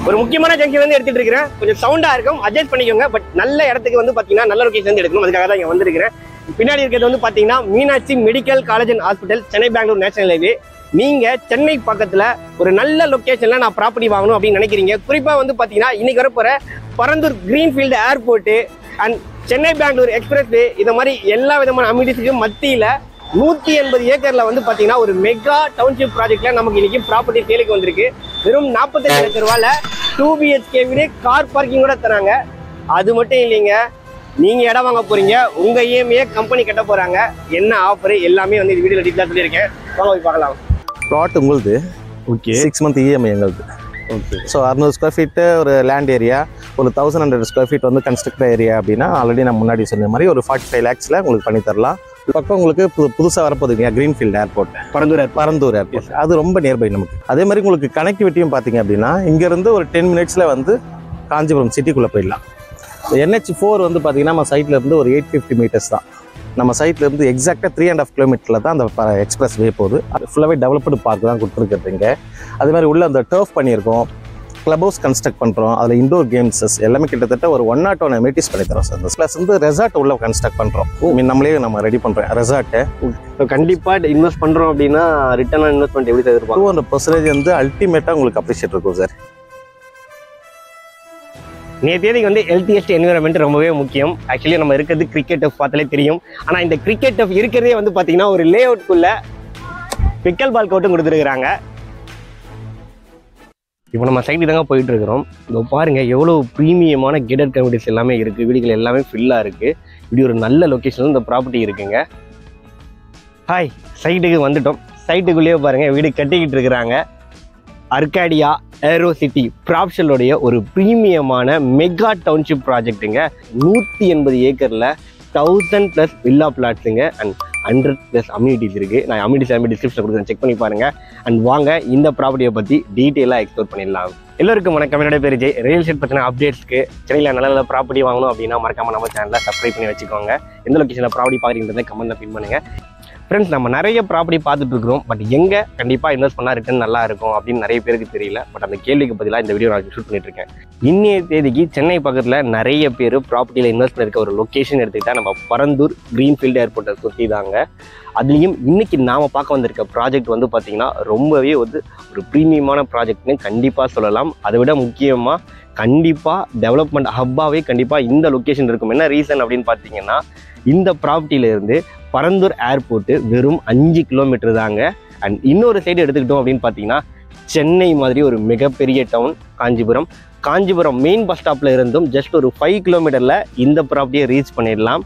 ஒரு முக்கியமான ஜங்ஷன் வந்து எடுத்துட்டு இருக்கிறேன். கொஞ்சம் சவுண்டா இருக்கும், அட்ஜஸ்ட் பண்ணிக்கோங்க. பட் நல்ல இடத்துக்கு வந்து பாத்தீங்கன்னா நல்ல லொகேஷன் வந்து எடுக்கணும். அதுக்காக தான் இங்க வந்திருக்கிறேன். பின்னாடி இருக்கிறது வந்து பாத்தீங்கன்னா Meenakshi medical college and hospital, Chennai Bangalore national highway. நீங்க சென்னை பக்கத்துல ஒரு நல்ல லொகேஷன்ல நான் ப்ராப்பர்ட்டி வாங்கணும் அப்படின்னு நினைக்கிறீங்க. குறிப்பா வந்து பாத்தீங்கன்னா இன்னைக்கு வரப்போற Parandur greenfield airport and Chennai Bangalore express இந்த மாதிரி எல்லா விதமான அம்யூனிட்டிக்கு மத்தியில 180 ஏக்கர்ல வந்து பாத்தீங்கன்னா ஒரு மெகா டவுன்ஷிப் ப்ராஜெக்ட்ல நமக்கு இன்னைக்கு ப்ராப்பர்ட்டி சேலுக்கு வந்திருக்கு. வெறும் 45 லட்சம் ரூபாயில 2 BHK வீடு, கார் பார்க்கிங் கூட தராங்க. அது மட்டும் இல்லைங்க, நீங்க இடம் வாங்க போறீங்க, உங்க EMI கம்பெனி கட்ட போறாங்க. என்ன ஆஃபர் எல்லாமே வந்து இந்த வீடியோல டீட்டெயிலா சொல்லியிருக்கேன். வாங்க போய் பார்க்கலாம். ப்ளாட் உங்களுது. ஓகே. 6 month EMI எங்களுது. ஓகே. ஸோ 600 ஸ்கொயர் ஃபீட்டு ஒரு லேண்ட் ஏரியா, ஒரு 1100 ஸ்கொயர் ஃபீட் வந்து கன்ஸ்ட்ரக்ட் ஏரியா அப்படின்னா ஆல்ரெடி நான் முன்னாடி சொன்ன மாதிரி ஒரு 45 lakhsல உங்களுக்கு பண்ணி தரலாம். பக்கம் உங்களுக்கு புதுசாக வரப்போகுதுங்க கிரீன்ஃபீல்டு ஏர்போர்ட், பரந்தூர் ஏர்போர்ட். அது ரொம்ப நியர்பை நமக்கு. அதே மாதிரி உங்களுக்கு கனெக்டிவிட்டியும் பார்த்தீங்க அப்படின்னா இங்கேருந்து ஒரு 10 minutesல வந்து காஞ்சிபுரம் சிட்டிக்குள்ளே போயிடலாம். NH4 வந்து பார்த்தீங்கன்னா நம்ம சைட்ல இருந்து ஒரு 850 meters தான். நம்ம சைட்ல இருந்து எக்ஸாக்டாக 3.5 kilometerல தான் அந்த எக்ஸ்பிரஸ் வே போகுது. அது ஃபுல்லாகவே டெவலப்டு பார்க் தான் கொடுத்துருக்குறதுங்க. அதே மாதிரி உள்ள அந்த டர்ஃப் பண்ணியிருக்கோம், கிளப் ஹவுஸ் கன்ஸ்ட்ரக்ட் பண்ணுறோம், அதில் இண்டோர் கேம்ஸஸ் எல்லாமே கிட்டத்தட்ட ஒரு 101 amenities பண்ணி தரோம் சார். ப்ளஸ் வந்து ரெசார்ட் உள்ள கன்ஸ்ட்ரக்ட் பண்ணுறோம். நம்மளே நம்ம ரெடி பண்ணுறோம் ரெசார்ட்டு. கண்டிப்பாக இன்வெஸ்ட் பண்ணுறோம் அப்படின்னா ரிட்டர்ன் ஆன் இன்வெஸ்ட்மெண்ட் எப்படி எதிர்பார்க்கும்? 200% வந்து அல்டிமேட்டாக உங்களுக்கு அப்ரிஷியேட் இருக்கும் சார். நேற்று வந்து ஹெல்த்தியஸ்ட் என்விரான்மெண்ட் ரொம்பவே முக்கியம். ஆக்சுவலி நம்ம இருக்கிறது கிரிக்கெட் டஃப் பார்த்தாலே தெரியும். ஆனால் இந்த கிரிக்கெட் டஃப் இருக்கிறதே வந்து பார்த்தீங்கன்னா ஒரு லே அவுட்குள்ள பிக்கல் பால் கோர்ட்டும் கொடுத்துருக்குறாங்க. இப்போ நம்ம சைடு தாங்க போயிட்டு இருக்கிறோம். இப்போ பாருங்க எவ்வளோ ப்ரீமியமான கேட்டட் கம்யூனிட்டிஸ் எல்லாமே இருக்குது. வீடுகள் எல்லாமே ஃபில்லாக இருக்குது. இப்படி ஒரு நல்ல லொக்கேஷனில் இந்த ப்ராப்பர்ட்டி இருக்குங்க. ஹாய், சைட்டுக்கு வந்துட்டோம். சைட்டுக்குள்ளேயே பாருங்க வீடு கட்டிக்கிட்டு இருக்கிறாங்க. அர்காடியா ஏரோ சிட்டி ப்ராப்ஷலோடைய ஒரு ப்ரீமியமான மெகா டவுன்ஷிப் ப்ராஜெக்ட்டுங்க. 180 ஏக்கரில் 1000+ வில்லா பிளாட்ஸுங்க அண்ட் 100+ அம்யூனிட்டிஸ் இருக்குது. நான் அம்யூனிட்டிஸ் எல்லாமே டிஸ்கிரிப்ஷன் கொடுக்குறேன், செக் பண்ணி பாருங்கள். அண்ட் வாங்க இந்த ப்ராப்பர்ட்டியை பற்றி டீட்டெயிலாக எக்ஸ்ப்ளோர் பண்ணிடலாம். எல்லோருக்கும் வணக்கம். என்னோட பேர் ஜெய். ரியல் எஸ்டேட் பற்றின அப்டேட்ஸ்க்கு சென்னையில் நல்ல நல்ல ப்ராப்பர்ட்டி வாங்கணும் அப்படின்னா மறக்காமல் நம்ம சேனலில் சப்ஸ்கிரைப் பண்ணி வச்சுக்கோங்க. எந்த லொக்கேஷனில் ப்ராப்பர்ட்டி பார்க்குறீங்கிறத கமெண்ட்டில் பின் பண்ணுங்கள். ஃப்ரெண்ட்ஸ், நம்ம நிறைய ப்ராப்பர்ட்டி பார்த்துட்டு இருக்கிறோம். பட் எங்கே கண்டிப்பாக இன்வெஸ்ட் பண்ணால் ரிட்டர்ன் நல்லா இருக்கும் அப்படின்னு நிறைய பேருக்கு தெரியல. பட் அந்த கேள்விக்கு பதிலாக இந்த வீடியோ நான் ஷூட் பண்ணிட்டு இருக்கேன். இன்னைய தேதிக்கு சென்னை பக்கத்தில் நிறைய பேர் ப்ராப்பர்ட்டியில் இன்வெஸ்ட் பண்ணிருக்க ஒரு லொக்கேஷன் எடுத்துக்கிட்டால் நம்ம பரந்தூர் கிரீன்ஃபீல்டு ஏர்போர்ட்டை சுற்றி தாங்க. அதுலேயும் இன்னைக்கு நாம் பார்க்க வந்திருக்க ப்ராஜெக்ட் வந்து பார்த்திங்கன்னா ரொம்பவே வந்து ஒரு ப்ரீமியமான ப்ராஜெக்ட்னு கண்டிப்பாக சொல்லலாம். அதை விட முக்கியமாக கண்டிப்பாக டெவலப்மெண்ட் ஹப்பாகவே கண்டிப்பாக இந்த லொக்கேஷன் இருக்கும். என்ன ரீசன் அப்படின்னு பார்த்தீங்கன்னா இந்த ப்ராப்பர்ட்டியிலேருந்து பரந்தூர் ஏர்போர்ட்டு வெறும் 5 கிலோமீட்டர் தாங்க. அண்ட் இன்னொரு சைடு எடுத்துக்கிட்டோம் அப்படின்னு பார்த்தீங்கன்னா சென்னை மாதிரி ஒரு மிகப்பெரிய டவுன் காஞ்சிபுரம் மெயின் பஸ் ஸ்டாப்பில் இருந்தும் ஜஸ்ட் ஒரு 5 கிலோமீட்டரில் இந்த ப்ராப்பர்ட்டியை ரீச் பண்ணிடலாம்.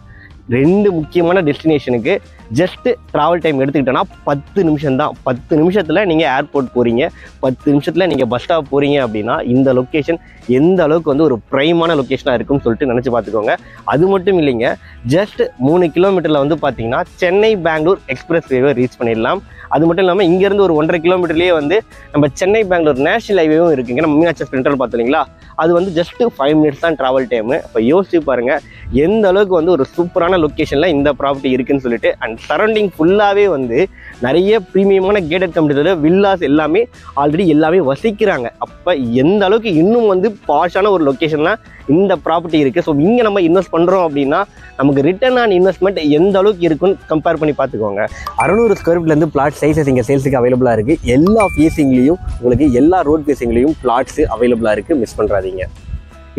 2 முக்கியமான டெஸ்டினேஷனுக்கு ஜஸ்ட்டு ட்ராவல் டைம் எடுத்துக்கிட்டோன்னா 10 நிமிஷம் தான். 10 நிமிஷத்தில் நீங்கள் ஏர்போர்ட் போகிறீங்க, 10 நிமிஷத்தில் நீங்கள் பஸ் ஸ்டாப் போகிறீங்க அப்படின்னா இந்த லொக்கேஷன் எந்த அளவுக்கு வந்து ஒரு ப்ரைமான லொக்கேஷனாக இருக்குன்னு சொல்லிட்டு நினச்சி பார்த்துக்கோங்க. அது மட்டும் இல்லைங்க, ஜஸ்ட் 3 கிலோமீட்டரில் வந்து பார்த்தீங்கன்னா சென்னை பெங்களூர் எக்ஸ்பிரஸ் வேவை ரீச் பண்ணிடலாம். அது மட்டும் இல்லாமல் இங்கேருந்து ஒரு 1.5 கிலோமீட்டர்லேயே வந்து நம்ம சென்னை பெங்களூர் நேஷனல் ஹைவேவும் இருக்குங்க. நம்ம மீனாட்சி ஸ்பென்ட்ரல் பார்த்தோம் இல்லைங்களா, அது வந்து ஜஸ்ட் 5 minutes தான் ட்ராவல் டைமு. இப்போ யோசிச்சு பாருங்கள் எந்த அளவுக்கு வந்து ஒரு சூப்பரான லொக்கேஷனில் இந்த ப்ராப்பர்ட்டி இருக்குன்னு சொல்லிட்டு. அண்ட் சரௌண்டிங் ஃபுல்லாகவே வந்து நிறைய ப்ரீமியமான கேட்டட் கம்யூனிட்டியோட வில்லாஸ் எல்லாமே ஆல்ரெடி எல்லாமே வசிக்கிறாங்க. அப்போ எந்த அளவுக்கு இன்னும் வந்து பாஷான ஒரு லொக்கேஷன்லாம் இந்த ப்ராப்பர்ட்டி இருக்குது. ஸோ இங்கே நம்ம இன்வெஸ்ட் பண்ணுறோம் அப்படின்னா நமக்கு ரிட்டர்ன் ஆன் இன்வெஸ்ட்மெண்ட் எந்த அளவுக்கு இருக்குன்னு கம்பேர் பண்ணி பார்த்துக்கோங்க. 600 ஸ்கொயர் ஃபீட்லேருந்து பிளாட் சைஸஸ் இங்கே சேல்ஸுக்கு அவைலபிளாக இருக்குது. எல்லா ஃபேஸிங்லேயும் உங்களுக்கு எல்லா ரோட் ஃபேஸிங்லேயும் பிளாட்ஸு அவைலபிளாக இருக்குது, மிஸ் பண்ணுறாதீங்க.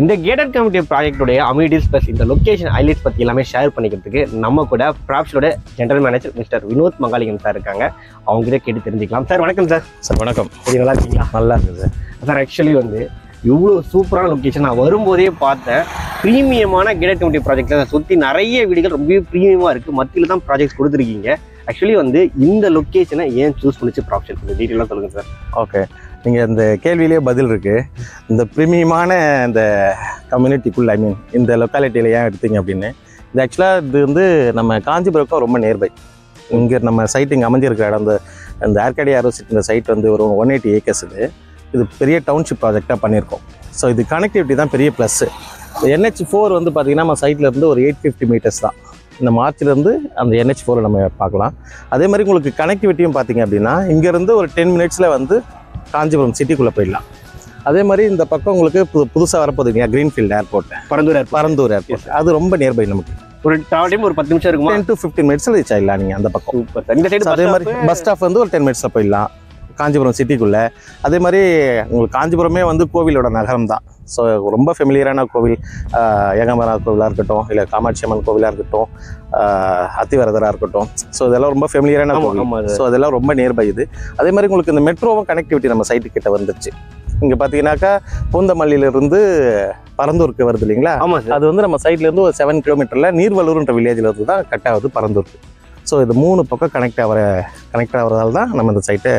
இந்த கேட்டட் கம்யூனிட்டி ப்ராஜெக்டோடைய அம்யூனிட்டிஸ் ப்ளஸ் இந்த லொக்கேஷன் ஹைலைட்ஸ் பற்றி எல்லாமே ஷேர் பண்ணிக்கிறதுக்கு நம்ம கூட ப்ராப்ஷலோட general manager mister Vinod Mangalikam sir இருக்காங்க. அவங்ககிட்ட கேட்டு தெரிஞ்சுக்கலாம். சார் வணக்கம். சார் வணக்கம். இது நல்லா இருக்கீங்களா? நல்லா இருக்குது சார். சார் ஆக்சுவலி வந்து இவ்வளோ சூப்பரான லொக்கேஷன் நான் வரும்போதே பார்த்தேன். ப்ரீமியமான கேட்டட் கம்யூனிட்டி ப்ராஜெக்டில் சுற்றி நிறைய வீடுகள் ரொம்பவே ப்ரீமியமாக இருக்குது. மத்தியில் தான் ப்ராஜெக்ட்ஸ் கொடுத்துருக்கீங்க. ஆக்சுவலி வந்து இந்த லொக்கேஷனை ஏன் சூஸ் பண்ணிச்சு ப்ராப்ஷல் கொஞ்சம் டீட்டெயிலாக சொல்லுங்கள் சார். ஓகே, நீங்கள் இந்த கேள்வியிலே பதில் இருக்குது. இந்த ப்ரீமியமான இந்த கம்யூனிட்டிக்குள்ள இந்த லொக்காலிட்டியில் ஏன் எடுத்தீங்க அப்படின்னு. இது ஆக்சுவலாக இது வந்து நம்ம காஞ்சிபுரக்கும் ரொம்ப நியர்பை. இங்கே நம்ம சைட் இங்கே அமைஞ்சிருக்கிற இடம் இந்த ஆர்காடியா ஏரோ சிட்டி, இந்த சைட் வந்து ஒரு 180 acres. இது பெரிய டவுன்ஷிப் ப்ராஜெக்டாக பண்ணியிருக்கோம். ஸோ இது கனெக்டிவிட்டி தான் பெரிய ப்ளஸ்ஸு. NH4 வந்து பார்த்திங்கன்னா நம்ம சைட்டில் இருந்து ஒரு 850 meters தான். இந்த மார்ச்லேருந்து அந்த NH4 நம்ம பார்க்கலாம். அதே மாதிரி உங்களுக்கு கனெக்டிவிட்டியும் பார்த்திங்க அப்படின்னா இங்கேருந்து ஒரு 10 minutesல வந்து காஞ்சிபுரம் சிட்டிக்குள்ளே போயிடலாம். அதே மாதிரி இந்த பக்கம் உங்களுக்கு புதுசாக வரப்போகுதுங்க கிரீன்ஃபீல்ட் ஏர்போர்ட், பரந்தூர் ஏர்போர்ட். அது ரொம்ப நியர்பை நமக்கு. ஒரு டிராவல் டைம் ஒரு 10 நிமிஷம் இருக்குமா? 10 to 15 மினிட்ஸ் ரீச் ஆயிடலாம் நீங்கள் அந்த பக்கம். இந்த சைடு அதே மாதிரி பஸ் ஸ்டாப் வந்து ஒரு 10 மினிட்ஸில் போயிடலாம் காஞ்சிபுரம் சிட்டிக்குள்ளே. அதே மாதிரி உங்களுக்கு காஞ்சிபுரமே வந்து கோவிலோட நகரம் தான். ஸோ ரொம்ப ஃபெமிலியரான கோவில், ஏகாம்பரநாத் கோவிலாக இருக்கட்டும், இல்லை காமாட்சி அம்மன் கோவிலாக இருக்கட்டும், அத்திவரதராக இருக்கட்டும். ஸோ இதெல்லாம் ரொம்ப ஃபெமிலியரான கோவில். ஸோ அதெல்லாம் ரொம்ப நியர்பை இது. அதே மாதிரி உங்களுக்கு இந்த மெட்ரோவும் கனெக்டிவிட்டி நம்ம சைட்டு கிட்ட வந்துருச்சு. இங்கே பார்த்தீங்கன்னாக்கா பூந்தமல்லியிலிருந்து பரந்தூருக்கு வருது இல்லைங்களா? ஆமாம். அது வந்து நம்ம சைட்லேருந்து ஒரு 7 கிலோமீட்டரில் நீர்வலூர்ன்ற வில்லேஜில் இருந்து தான் கட் ஆகுது பரந்தூருக்கு. ஸோ இது 3 பக்கம் கனெக்ட் ஆகிறதால தான் நம்ம இந்த சைட்டை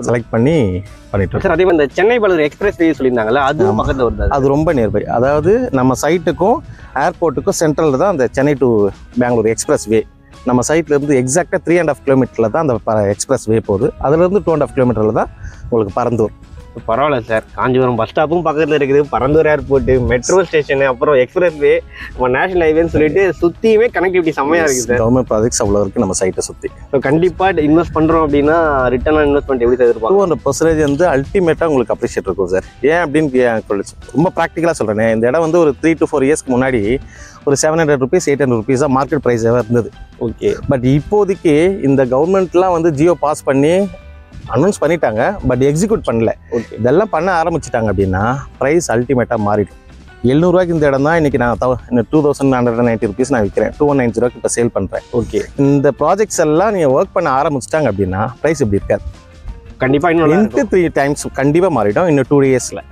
செலக்ட் பண்ணிட்டு. சார் அதே மாதிரி இந்த சென்னை பல்லூர் எக்ஸ்பிரஸ் வே சொல்லியிருந்தாங்கல்ல, அது பக்கத்தில் வருது. அது ரொம்ப நியர்பை. அதாவது நம்ம சைட்டுக்கும் ஏர்போர்ட்டுக்கும் சென்ட்ரலில் தான் அந்த சென்னை டு பெங்களூர் எக்ஸ்பிரஸ் வே. நம்ம சைட்லேருந்து எக்ஸாக்டாக 3.5 கிலோமீட்டரில் தான் அந்த எக்ஸ்பிரஸ் வே போகுது. அதுலேருந்து 2.5 கிலோமீட்டரில் தான் உங்களுக்கு பரந்தூர். பரவாயில்ல சார். காஞ்சிபுரம் பஸ் ஸ்டாப்பும் பக்கத்தில் இருக்குது, பரந்தூர் ஏர்போர்ட்டு, மெட்ரோ ஸ்டேஷனு, அப்புறம் எக்ஸ்பிரஸ் வே, நம்ம நேஷனல் ஹைவேன்னு சொல்லிட்டு சுற்றியுமே கனெக்டிவிட்டி செம்மையாக இருக்குது சார். கவர்மெண்ட் ப்ராஜெக்ட்ஸ் அவ்வளோ இருக்குது நம்ம சைட்டை சுற்றி. ஸோ கண்டிப்பாக இன்வெஸ்ட் பண்ணுறோம் அப்படின்னா ரிட்டர்ன் ஆன் இன்வெஸ்ட்மெண்ட் எப்படி சார் இருப்பாங்க? 200% வந்து அல்டிமேட்டாக உங்களுக்கு அப்ரிஷியேட் இருக்கும் சார். ஏன் அப்படின்னு ரொம்ப ப்ராக்டிக்கலாக சொல்கிறேன். இந்த இடம் வந்து ஒரு 3 to 4 இயர்ஸ்க்கு முன்னாடி ஒரு 700 rupees 800 rupees தான் மார்க்கெட் ப்ரைஸாக இருந்தது. ஓகே. பட் இப்போதைக்கு இந்த கவர்மெண்ட்லாம் வந்து ஜியோ பாஸ் பண்ணி அனௌன்ஸ் பண்ணிட்டாங்க, பட் எக்ஸிக்யூட் பண்ணல. ஓகே. இதெல்லாம் பண்ண ஆரம்பிச்சிட்டாங்க அப்படின்னா ப்ரைஸ் அல்டிமேட்டாக மாறிடும். 700 ரூபாய்க்கு இந்த இடம் தான் இன்றைக்கி நான் 2190 rupees நான் விற்கிறேன். 2190 ரூபாய்க்கு இப்போ சேல் பண்ணுறேன். ஓகே. இந்த ப்ராஜெக்ட்ஸ் எல்லாம் நீங்கள் ஒர்க் பண்ண ஆரம்பிச்சிட்டாங்க அப்படின்னா ப்ரைஸ் இப்படி இருக்காது. கண்டிப்பாக இன்னும் 3 times கண்டிப்பாக மாறிடும் இன்னும் 2 daysல.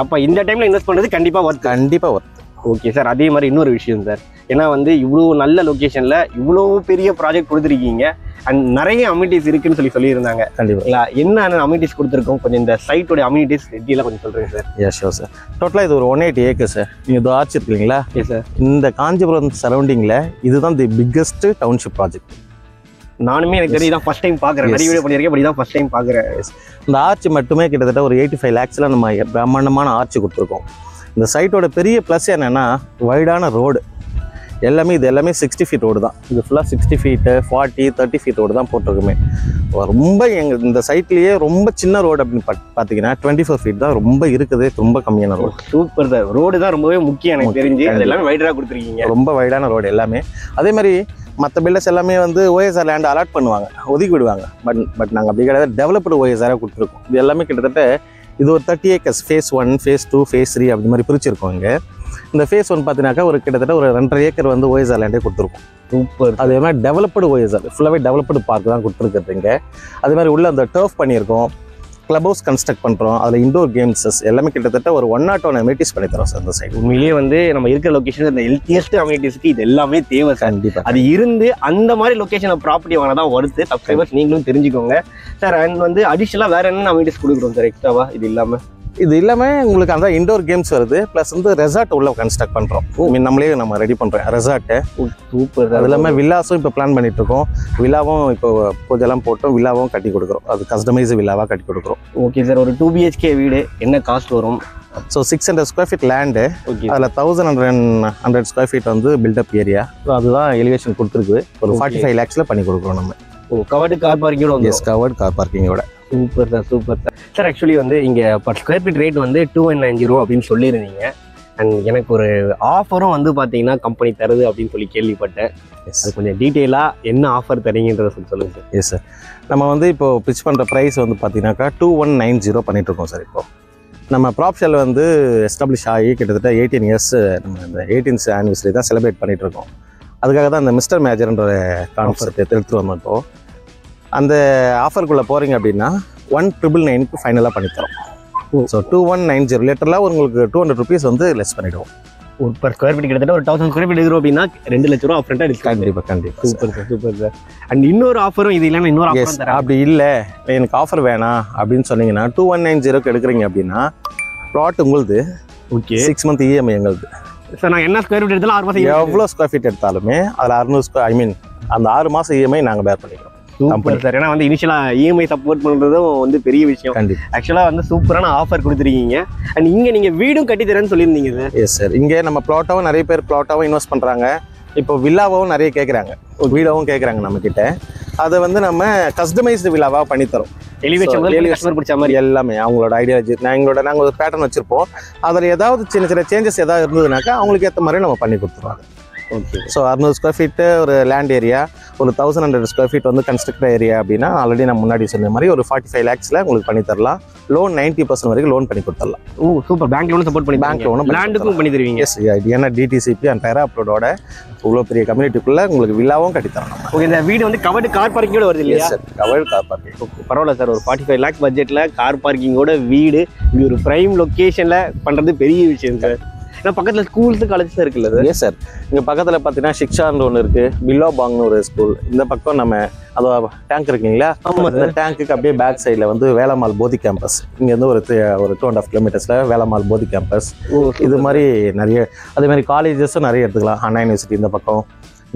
அப்போ இந்த டைமில் இன்வெஸ்ட் பண்ணுறது கண்டிப்பாக ஒர்த். Okay sir. அதே மாதிரி இன்னொரு விஷயம் சார், ஏன்னா வந்து இவ்வளோ நல்ல லொக்கேஷனில் இவ்வளோ பெரிய ப்ராஜெக்ட் கொடுத்துருக்கீங்க அண்ட் நிறைய அம்யூனிட்டிஸ் இருக்குன்னு சொல்லியிருந்தாங்க. கண்டிப்பாக என்ன அம்யூனிட்டிஸ் கொடுத்துருக்கோம், கொஞ்சம் இந்த சைட்டோட அம்யூனிட்டிஸ் டீட்டெயிலாக கொஞ்சம் சொல்கிறேங்க சார். S sure sir. டோட்டலாக இது ஒரு 180 acres சார். நீங்கள் இது ஆர்ச் இருக்கு இல்லைங்களா? Yes sir. இந்த காஞ்சிபுரம் சரௌண்டிங்கில் இதுதான் தி பிக்கஸ்ட் டவுன்ஷிப் ப்ராஜெக்ட். நானுமே எனக்கு தெரியும், தான் ஃபஸ்ட் டைம் பார்க்குறேன். நிறைய வீடியோ பண்ணியிருக்கேன், பட் தான் ஃபஸ்ட் டைம் பார்க்குறேன். இந்த ஆர்ச் மட்டுமே கிட்டத்தட்ட ஒரு 85 lakhsல நம்ம பிரம்மாண்டமான ஆர்ச் கொடுத்துருக்கோம். இந்த சைட்டோட பெரிய ப்ளஸ் என்னென்னா வைடான ரோடு. இது எல்லாமே 60 feet ரோடு தான். இது ஃபுல்லாக 60 feet 40 30 feet ரோடு தான் போட்டிருக்குமே. ரொம்ப இந்த சைட்லேயே ரொம்ப சின்ன ரோடு அப்படின்னு பார்த்தீங்கன்னா 24 feet தான் ரொம்ப இருக்குது. ரொம்ப கம்மியான ரோடு. Super sir. ரோடு தான் ரொம்பவே முக்கியம் எனக்கு தெரிஞ்சு. அது எல்லாமே வைடாக கொடுத்துருக்கீங்க. ரொம்ப வைடான ரோடு எல்லாமே. அதே மாதிரி மற்ற பில்டர்ஸ் எல்லாமே வந்து OSR லேண்ட் அலாட் பண்ணுவாங்க, ஒதுக்கி விடுவாங்க. பட் நாங்கள் அப்படி கிடையாது, டெவலப்டு OSR கொடுத்துருக்கோம். இது எல்லாமே கிட்டத்தட்ட இது ஒரு 30 acres phase 1 phase 2 phase 3 அப்படி மாதிரி பிரிச்சிருக்கோம். இங்கே இந்த phase 1 பார்த்தீங்கன்னாக்கா ஒரு கிட்டத்தட்ட ஒரு 2.5 acre வந்து OSR லேண்டே கொடுத்துருக்கோம். சூப்பர். அதே மாதிரி டெவலப்டு OSR ஃபுல்லாகவே டெவலப்டு பார்க் தான் கொடுத்துருக்குறது. இங்கே அதே மாதிரி உள்ள அந்த டர்ஃப் பண்ணியிருக்கோம், கிளப் ஹவுஸ் கன்ஸ்ட்ரக்ட் பண்ணுறோம், அதில் இண்டோர் கேம்ஸஸ் எல்லாமே கிட்டத்தட்ட ஒரு 101 அம்யூனிட்டிஸ் பண்ணி தரோம் சார். அந்த சைடு உண்மையிலேயே வந்து நம்ம இருக்கிற லொக்கேஷன் இந்த ஹெல்த்தியஸ்ட் அம்யூனிட்டிஸ்க்கு இது எல்லாமே தேவை சார். கண்டிப்பாக அது இருந்து அந்த மாதிரி லொக்கேஷனில் ப்ராப்பர்ட்டி வாங்க தான் வருது. சப்ஸ்கிரைபர்ஸ் நீங்களும் தெரிஞ்சுக்கோங்க சார். அண்ட் வந்து அடிஷனலாக வேறு என்னென்ன அம்யூனிட்டிஸ் கொடுக்குறோம் சார் எக்ஸ்ட்ராவா? இது இல்லாமல் உங்களுக்கு அந்த இண்டோர் கேம்ஸ் வருது, ப்ளஸ் வந்து ரெசார்ட் உள்ள கன்ஸ்ட்ரக்ட் பண்ணுறோம். நம்மளே நம்ம ரெடி பண்ணுறோம் ரெசார்ட்டு. சூப்பர். அது இல்லாமல் வில்லாஸும் இப்போ பிளான் பண்ணிட்டு இருக்கோம். வில்லாவும் இப்போ பூஜைலாம் போட்டோம், வில்லாவும் கட்டி கொடுக்குறோம். அது கஸ்டமைஸ் வில்லாவாக கட்டி கொடுக்குறோம். Okay sir. ஒரு 2 BHK வீடு என்ன காஸ்ட் வரும்? So 600 square feet land. அதில் 1100 square feet வந்து பில்டப் ஏரியா. ஸோ அதுதான் எலிவேஷன் கொடுத்துருக்கு. ஒரு 45 lakhsல பண்ணி கொடுக்குறோம் நம்ம. கவர்டு கார் பார்க்கிங்கோட? எஸ், கவர்டு கார் பார்க்கிங்கோட. Super sir, super sir. Sir actually வந்து இங்கே பர் ஸ்கொயர் ஃபீட் ரேட் வந்து 2190 அப்படின்னு சொல்லியிருந்தீங்க. அண்ட் எனக்கு ஒரு ஆஃபரும் வந்து பார்த்தீங்கன்னா கம்பெனி தருது அப்படின்னு சொல்லி கேள்விப்பட்டேன். அது கொஞ்சம் டீட்டெயிலாக என்ன ஆஃபர் தரீங்கன்றதை சொல்லுங்கள் சார். Yes sir. நம்ம வந்து இப்போது பிச் பண்ணுற ப்ரைஸ் வந்து பார்த்தீங்கன்னாக்கா 2190 பண்ணிகிட்ருக்கோம் சார். இப்போது நம்ம ப்ராப்ஷல் வந்து எஸ்டாப்ளிஷ் ஆகி கிட்டத்தட்ட 18 years நம்ம இந்த 18th anniversary தான் செலிப்ரேட் பண்ணிகிட்ருக்கோம். அதுக்காக தான் இந்த மிஸ்டர் மேஜர்ன்ற கான்செப்ட் எடுத்துகிட்டு வந்தோம். அந்த ஆஃபருக்குள்ளே போகிறீங்க அப்படின்னா 1999 ஃபைனலாக பண்ணித்தரோம். ஸோ 2190 லிட்டரில் உங்களுக்கு 200 rupees வந்து லெஸ் பண்ணிவிடுவோம். ஒரு பர் ஸ்கொயர் ஃபீட் கிட்டத்தட்ட ஒரு 1000 square feet இருக்கிறோம் அப்படின்னா 2 லட்ச ரூபா அப்ரண்ட்டாக டிஸ்கவுண்ட். கண்டிப்பாக. Super sir, super sir. And இன்னொரு ஆஃபரும் இது இல்லைன்னா இன்னொரு ஆஃபர் தரேன். அப்படி இல்லை எனக்கு ஆஃபர் வேணாம் அப்படின்னு சொன்னீங்கன்னா 2190 எடுக்கிறீங்க அப்படின்னா ப்ளாட் உங்களுது. ஓகே. 6 month EMI எங்களுது சார். நான் என்ன ஸ்கொயர் ஃபீட் எடுத்தாலும் 6 மாதம் எவ்வளோ ஸ்கொயர் ஃபீட் எடுத்தாலுமே அதில் 600 அந்த 6 மாதம் EMI நாங்கள் பேர் பண்ணிக்கிறோம். Super sir. ஏன்னா வந்து இனிஷியலாக EMI சப்போர்ட் பண்ணுறதும் வந்து பெரிய விஷயம். கண்டிப்பாக. ஆக்சுவலாக வந்து சூப்பரான ஆஃபர் கொடுத்துருக்கீங்க. அண்ட் இங்கே நீங்கள் வீடும் கட்டி தரேன்னு சொல்லியிருந்தீங்க சார். Yes sir. இங்கே நம்ம ப்ளாட்டாகவும் நிறைய பேர் ப்ளாட்டாகவும் இன்வெஸ்ட் பண்ணுறாங்க. இப்போ வில்லாவும் நிறைய கேட்குறாங்க, வீடாகவும் கேட்குறாங்க நம்மக்கிட்ட. அதை வந்து நம்ம கஸ்டமைஸ்டு வில்லாவாக பண்ணித்தரோம். எலிவேஷன் பிடிச்ச மாதிரி எல்லாமே அவங்களோட ஐடியாலஜி நாங்கள் ஒரு பேட்டர்ன் வச்சிருப்போம். அதில் ஏதாவது சின்ன சின்ன சேஞ்சஸ் ஏதாவது இருந்ததுனாக்கா அவங்களுக்கு ஏற்ற மாதிரி நம்ம பண்ணி கொடுத்துருவாங்க. ஓகே. ஸோ 600 ஸ்கொயர் ஃபீட்டு ஒரு லேண்ட் ஏரியா, ஒரு 1100 ஸ்கொயர் ஃபீட் வந்து கன்ஸ்ட்ரக்டட் ஏரியா அப்படின்னா ஆல்ரெடி நான் முன்னாடி சொன்ன மாதிரி ஒரு 45 lakhsல உங்களுக்கு பண்ணி தரலாம். லோன் 90% வரைக்கும் லோன் பண்ணி கொடுத்துடலாம். ஓ சூப்பர். பேங்க் லோன் சப்போர்ட் பண்ணி, பேங்க் லோனும் லேண்டுக்கும் பண்ணி தருவீங்க? எஸ், ஏன்னா டிடிசிபி அண்ட் டெரா அப்ரோடோட இவ்வளோ பெரிய கம்யூனிட்டிக்குள்ள உங்களுக்கு வில்லாவும் கட்டித்தரணும். ஓகே. இந்த வீடு வந்து கவர்டு கார் பார்க்கிங்கோட வருது இல்லையா? Sir, covered car parking. பரவாயில்ல சார். ஒரு 45 lakhs பட்ஜெட்டில் கார் பார்க்கிங்கோட வீடு இப்படி ஒரு ப்ரைம் லொக்கேஷனில் பண்ணுறது பெரிய விஷயம் சார். ஏன்னா பக்கத்தில் ஸ்கூல்ஸு காலேஜஸ் இருக்குல்ல சார்? Yes sir. இங்கே பக்கத்தில் பார்த்தீங்கன்னா ஷிக்ஷான்னு ஒன்று இருக்குது, பில்லோபாங்னு ஒரு ஸ்கூல். இந்த பக்கம் நம்ம அதோ டேங்க் இருக்குங்களா, இந்த டேங்க்குக்கு அப்படியே பேக் சைடில் வந்து வேலம்மாள் போதி கேம்பஸ். இங்கேருந்து ஒரு 2.5 kilometers வேலம்மாள் போதி கேம்பஸ். இது மாதிரி நிறைய, அதே மாதிரி காலேஜஸும் நிறைய எடுத்துக்கலாம். அண்ணா யூனிவர்சிட்டி இந்த பக்கம்,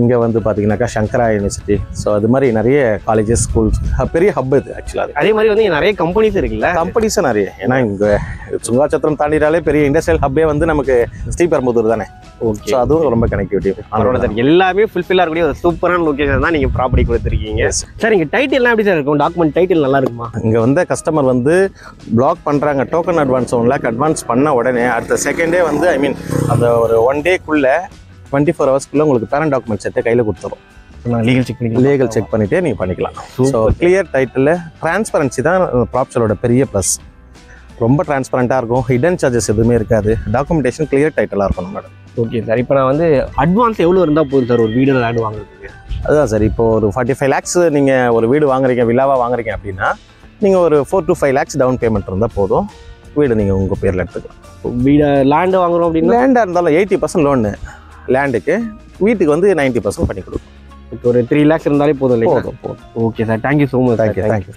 இங்கே வந்து பார்த்தீங்கன்னாக்கா சங்கரா யூனிவர்சிட்டி. ஸோ அது மாதிரி நிறைய காலேஜஸ், ஸ்கூல்ஸ், பெரிய ஹப் இது ஆக்சுவலாக. அதே மாதிரி வந்து நிறைய கம்பெனிஸ் இருக்குல்ல? கம்பெனிஸும் நிறைய. ஏன்னா இங்கே சுங்காச்சத்திரம் தாண்டிட்டாலே பெரிய இண்டஸ்ட்ரியல் ஹப்பே வந்து நமக்கு ஸ்ரீபெரும்புதூர் தானே. ஓகே. ஸோ அதுவும் ரொம்ப கனெக்டிவிட்டி. பரவாயில்ல சார். எல்லாமே ஃபுல்ஃபில் ஆகக்கூடிய ஒரு சூப்பரான லொக்கேஷன் தான் நீங்கள் ப்ராப்பர்ட்டி கொடுத்துருக்கீங்க சார். இங்கே டைட்டில்லாம் எப்படி சார் இருக்கும்? டாக்குமெண்ட் டைட்டில் நல்லா இருக்குமா? இங்கே வந்து கஸ்டமர் வந்து பிளாக் பண்ணுறாங்க, டோக்கன் அட்வான்ஸ் 1 lakh அட்வான்ஸ் பண்ண உடனே அடுத்த செகண்டே வந்து அந்த ஒரு 1 dayக்குள்ளே 24 hours உங்களுக்கு பேரண்ட் டாக்குமெண்ட் செட்டை கையில் கொடுத்துரும். லீகல் செக் பண்ணிட்டே நீங்கள் பண்ணிக்கலாம். ஸோ கிளியர் டைட்டில், டிரான்ஸ்பரன்சி தான் ப்ராப்ஷலோட பெரிய ப்ளஸ். ரொம்ப டிரான்ஸ்பரண்ட்டாக இருக்கும், ஹிடன் சார்ஜஸ் எதுவுமே இருக்காது, டாக்குமெண்டேஷன் கிளியர் டைட்டிலாக இருக்கும் மேடம். Okay sir. இப்போ நான் வந்து அட்வான்ஸ் எவ்வளோ இருந்தால் போதும் சார் ஒரு வீடு லேண்ட் வாங்குறதுக்கு? அதுதான் சார், இப்போ ஒரு 45 lakhs நீங்கள் ஒரு வீடு வாங்குறீங்க, வில்லாவாக வாங்குறீங்க அப்படின்னா நீங்கள் ஒரு 4 to 5 lakhs டவுன் பேமெண்ட் இருந்தால் போதும், வீடு நீங்கள் உங்கள் பேரில் எடுத்துக்கலாம். வீடு லேண்டு வாங்குறோம் அப்படின்னா லேண்டாக இருந்தாலும் 80% லோனு லேண்டுக்கு, வீட்டுக்கு வந்து 90% பண்ணி கொடுக்கும். ஒரு 3 lakhs இருந்தாலே போதும் இல்லையா? போதும். Okay sir. Thank you so much. Thank you.